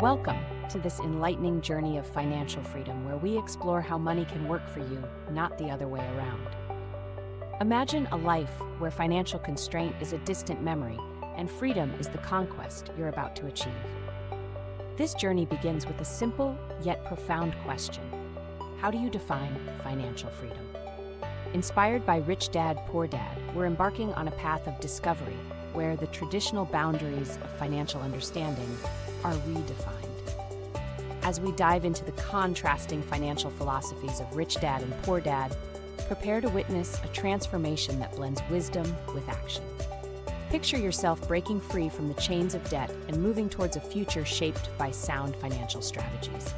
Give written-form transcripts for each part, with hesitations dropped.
Welcome to this enlightening journey of financial freedom where we explore how money can work for you, not the other way around. Imagine a life where financial constraint is a distant memory and freedom is the conquest you're about to achieve. This journey begins with a simple yet profound question. How do you define financial freedom? Inspired by Rich Dad, Poor Dad, we're embarking on a path of discovery where the traditional boundaries of financial understanding are redefined. As we dive into the contrasting financial philosophies of Rich Dad and Poor Dad, prepare to witness a transformation that blends wisdom with action. Picture yourself breaking free from the chains of debt and moving towards a future shaped by sound financial strategies.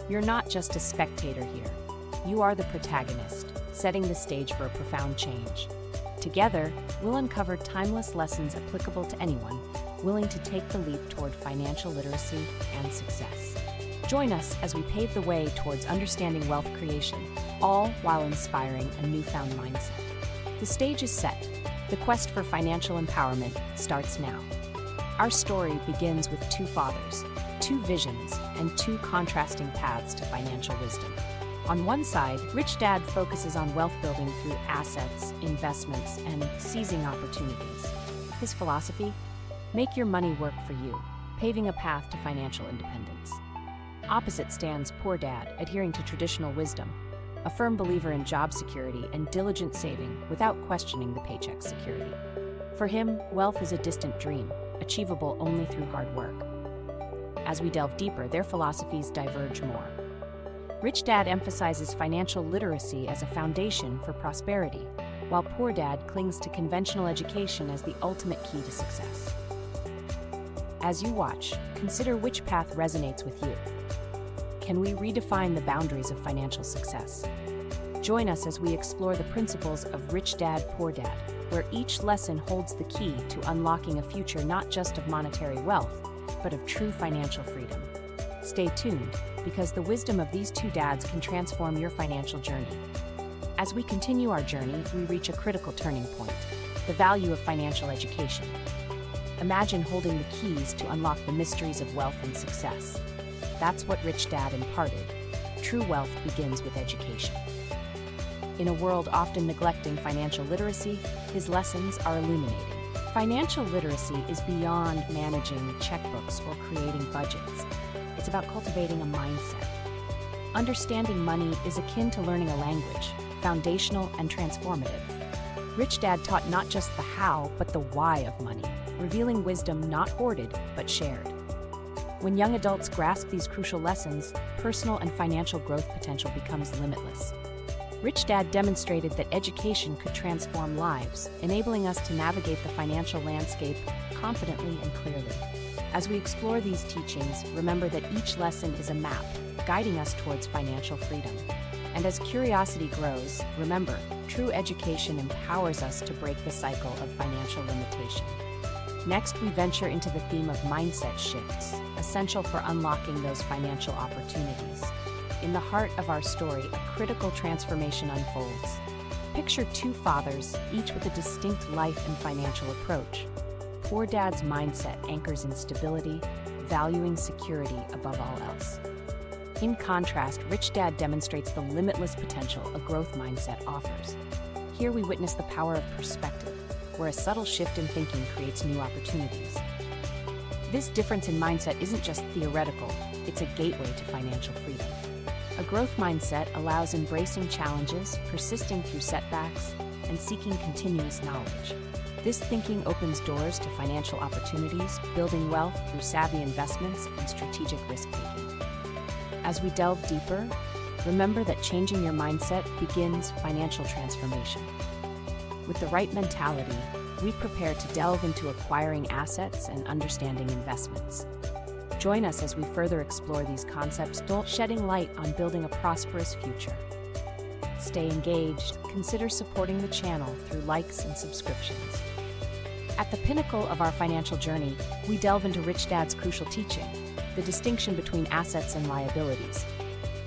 You're not just a spectator here. You are the protagonist, setting the stage for a profound change. Together, we'll uncover timeless lessons applicable to anyone willing to take the leap toward financial literacy and success. Join us as we pave the way towards understanding wealth creation, all while inspiring a newfound mindset. The stage is set. The quest for financial empowerment starts now. Our story begins with two fathers, two visions, and two contrasting paths to financial wisdom. On one side, Rich Dad focuses on wealth building through assets, investments, and seizing opportunities. His philosophy? Make your money work for you, paving a path to financial independence. Opposite stands Poor Dad, adhering to traditional wisdom, a firm believer in job security and diligent saving without questioning the paycheck security. For him, wealth is a distant dream, achievable only through hard work. As we delve deeper, their philosophies diverge more. Rich Dad emphasizes financial literacy as a foundation for prosperity, while Poor Dad clings to conventional education as the ultimate key to success. As you watch, consider which path resonates with you. Can we redefine the boundaries of financial success? Join us as we explore the principles of Rich Dad, Poor Dad, where each lesson holds the key to unlocking a future not just of monetary wealth, but of true financial freedom. Stay tuned, because the wisdom of these two dads can transform your financial journey. As we continue our journey, we reach a critical turning point, the value of financial education. Imagine holding the keys to unlock the mysteries of wealth and success. That's what Rich Dad imparted. True wealth begins with education. In a world often neglecting financial literacy, his lessons are illuminating. Financial literacy is beyond managing checkbooks or creating budgets. It's about cultivating a mindset. Understanding money is akin to learning a language, foundational and transformative. Rich Dad taught not just the how, but the why of money, revealing wisdom not hoarded, but shared. When young adults grasp these crucial lessons, personal and financial growth potential becomes limitless. Rich Dad demonstrated that education could transform lives, enabling us to navigate the financial landscape confidently and clearly. As we explore these teachings, remember that each lesson is a map, guiding us towards financial freedom. And as curiosity grows, remember, true education empowers us to break the cycle of financial limitation. Next, we venture into the theme of mindset shifts, essential for unlocking those financial opportunities. In the heart of our story, a critical transformation unfolds. Picture two fathers, each with a distinct life and financial approach. Poor Dad's mindset anchors in stability, valuing security above all else. In contrast, Rich Dad demonstrates the limitless potential a growth mindset offers. Here we witness the power of perspective, where a subtle shift in thinking creates new opportunities. This difference in mindset isn't just theoretical, it's a gateway to financial freedom. A growth mindset allows embracing challenges, persisting through setbacks, and seeking continuous knowledge. This thinking opens doors to financial opportunities, building wealth through savvy investments and strategic risk-taking. As we delve deeper, remember that changing your mindset begins financial transformation. With the right mentality, we prepare to delve into acquiring assets and understanding investments. Join us as we further explore these concepts, shedding light on building a prosperous future. Stay engaged. Consider supporting the channel through likes and subscriptions. At the pinnacle of our financial journey, we delve into Rich Dad's crucial teaching, the distinction between assets and liabilities.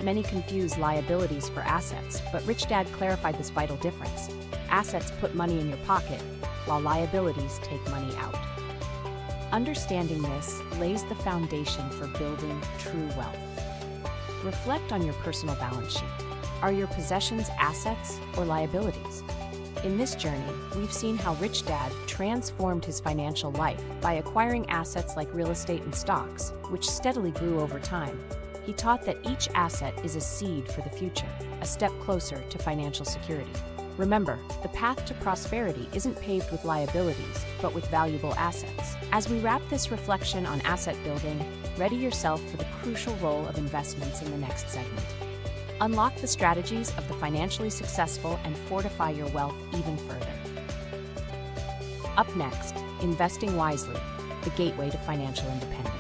Many confuse liabilities for assets, but Rich Dad clarified this vital difference. Assets put money in your pocket, while liabilities take money out. Understanding this lays the foundation for building true wealth. Reflect on your personal balance sheet. Are your possessions assets or liabilities? In this journey, we've seen how Rich Dad transformed his financial life by acquiring assets like real estate and stocks, which steadily grew over time. He taught that each asset is a seed for the future, a step closer to financial security. Remember, the path to prosperity isn't paved with liabilities, but with valuable assets. As we wrap this reflection on asset building, ready yourself for the crucial role of investments in the next segment. Unlock the strategies of the financially successful and fortify your wealth even further. Up next, investing wisely, the gateway to financial independence.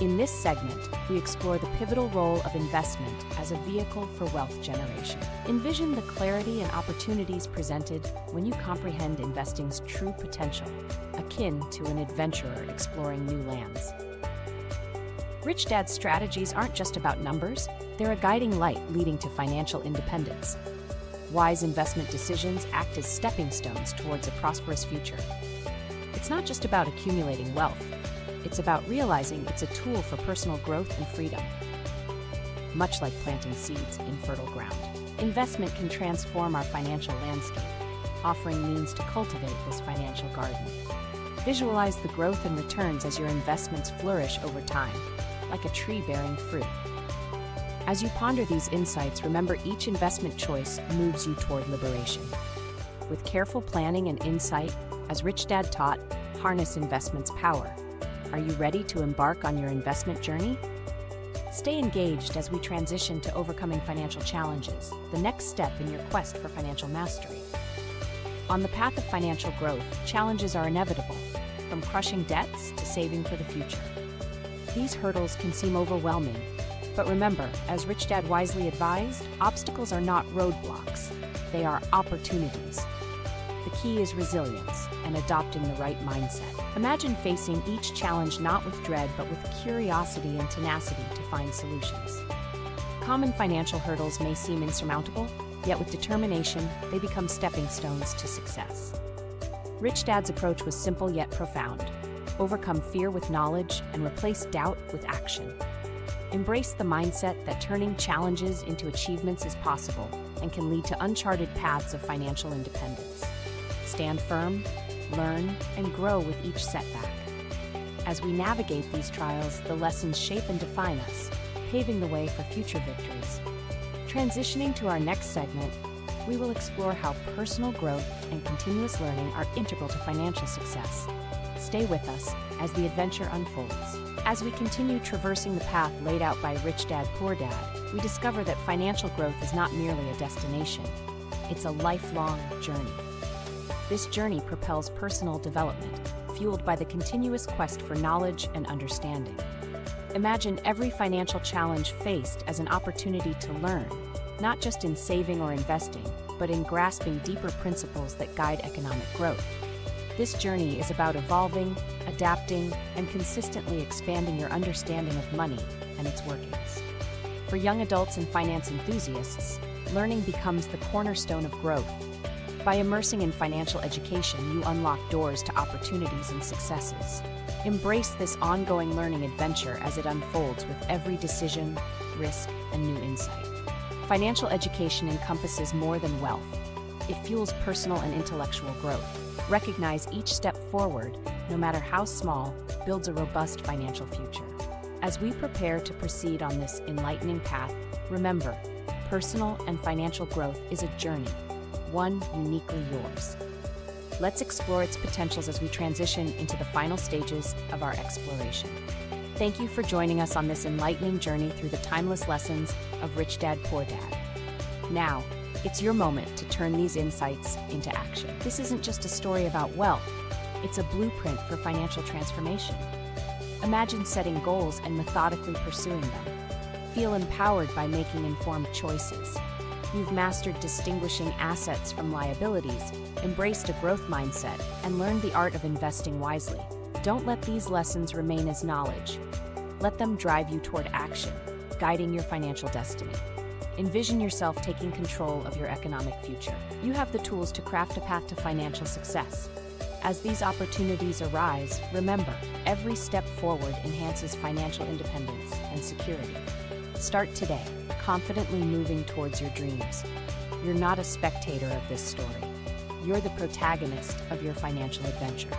In this segment, we explore the pivotal role of investment as a vehicle for wealth generation. Envision the clarity and opportunities presented when you comprehend investing's true potential, akin to an adventurer exploring new lands. Rich Dad's strategies aren't just about numbers, they're a guiding light leading to financial independence. Wise investment decisions act as stepping stones towards a prosperous future. It's not just about accumulating wealth, it's about realizing it's a tool for personal growth and freedom. Much like planting seeds in fertile ground, investment can transform our financial landscape, offering means to cultivate this financial garden. Visualize the growth and returns as your investments flourish over time, like a tree bearing fruit. As you ponder these insights, remember each investment choice moves you toward liberation. With careful planning and insight, as Rich Dad taught, harness investment's power. Are you ready to embark on your investment journey? Stay engaged as we transition to overcoming financial challenges, the next step in your quest for financial mastery. On the path of financial growth, challenges are inevitable, from crushing debts to saving for the future. These hurdles can seem overwhelming, but remember, as Rich Dad wisely advised, obstacles are not roadblocks, they are opportunities. The key is resilience and adopting the right mindset. Imagine facing each challenge not with dread, but with curiosity and tenacity to find solutions. Common financial hurdles may seem insurmountable, yet with determination, they become stepping stones to success. Rich Dad's approach was simple yet profound. Overcome fear with knowledge and replace doubt with action. Embrace the mindset that turning challenges into achievements is possible and can lead to uncharted paths of financial independence. Stand firm, learn, and grow with each setback. As we navigate these trials, the lessons shape and define us, paving the way for future victories. Transitioning to our next segment, we will explore how personal growth and continuous learning are integral to financial success. Stay with us as the adventure unfolds. As we continue traversing the path laid out by Rich Dad, Poor Dad, we discover that financial growth is not merely a destination, it's a lifelong journey. This journey propels personal development, fueled by the continuous quest for knowledge and understanding. Imagine every financial challenge faced as an opportunity to learn, not just in saving or investing, but in grasping deeper principles that guide economic growth. This journey is about evolving, adapting, and consistently expanding your understanding of money and its workings. For young adults and finance enthusiasts, learning becomes the cornerstone of growth. By immersing in financial education, you unlock doors to opportunities and successes. Embrace this ongoing learning adventure as it unfolds with every decision, risk, and new insight. Financial education encompasses more than wealth. It fuels personal and intellectual growth. Recognize each step forward, no matter how small, builds a robust financial future. As we prepare to proceed on this enlightening path, remember, personal and financial growth is a journey, one uniquely yours. Let's explore its potentials as we transition into the final stages of our exploration. Thank you for joining us on this enlightening journey through the timeless lessons of Rich Dad, Poor Dad. Now, it's your moment to turn these insights into action. This isn't just a story about wealth, it's a blueprint for financial transformation. Imagine setting goals and methodically pursuing them. Feel empowered by making informed choices. You've mastered distinguishing assets from liabilities, embraced a growth mindset, and learned the art of investing wisely. Don't let these lessons remain as knowledge. Let them drive you toward action, guiding your financial destiny. Envision yourself taking control of your economic future. You have the tools to craft a path to financial success. As these opportunities arise, remember, every step forward enhances financial independence and security. Start today, confidently moving towards your dreams. You're not a spectator of this story. You're the protagonist of your financial adventure.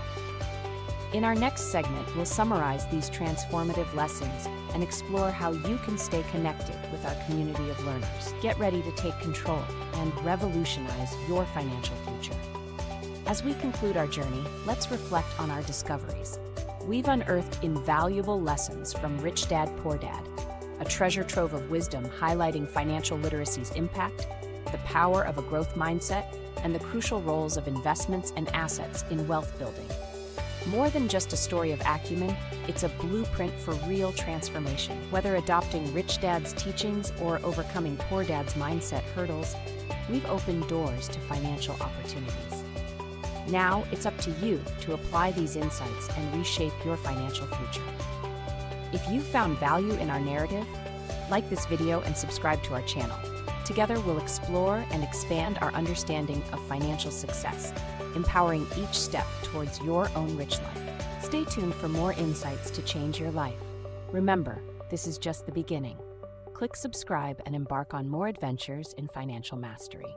In our next segment, we'll summarize these transformative lessons and explore how you can stay connected with our community of learners. Get ready to take control and revolutionize your financial future. As we conclude our journey, let's reflect on our discoveries. We've unearthed invaluable lessons from Rich Dad, Poor Dad, a treasure trove of wisdom highlighting financial literacy's impact, the power of a growth mindset, and the crucial roles of investments and assets in wealth building. More than just a story of acumen, it's a blueprint for real transformation. Whether adopting Rich Dad's teachings or overcoming Poor Dad's mindset hurdles, we've opened doors to financial opportunities. Now, it's up to you to apply these insights and reshape your financial future. If you found value in our narrative, like this video and subscribe to our channel. Together, we'll explore and expand our understanding of financial success, empowering each step towards your own rich life. Stay tuned for more insights to change your life. Remember, this is just the beginning. Click subscribe and embark on more adventures in financial mastery.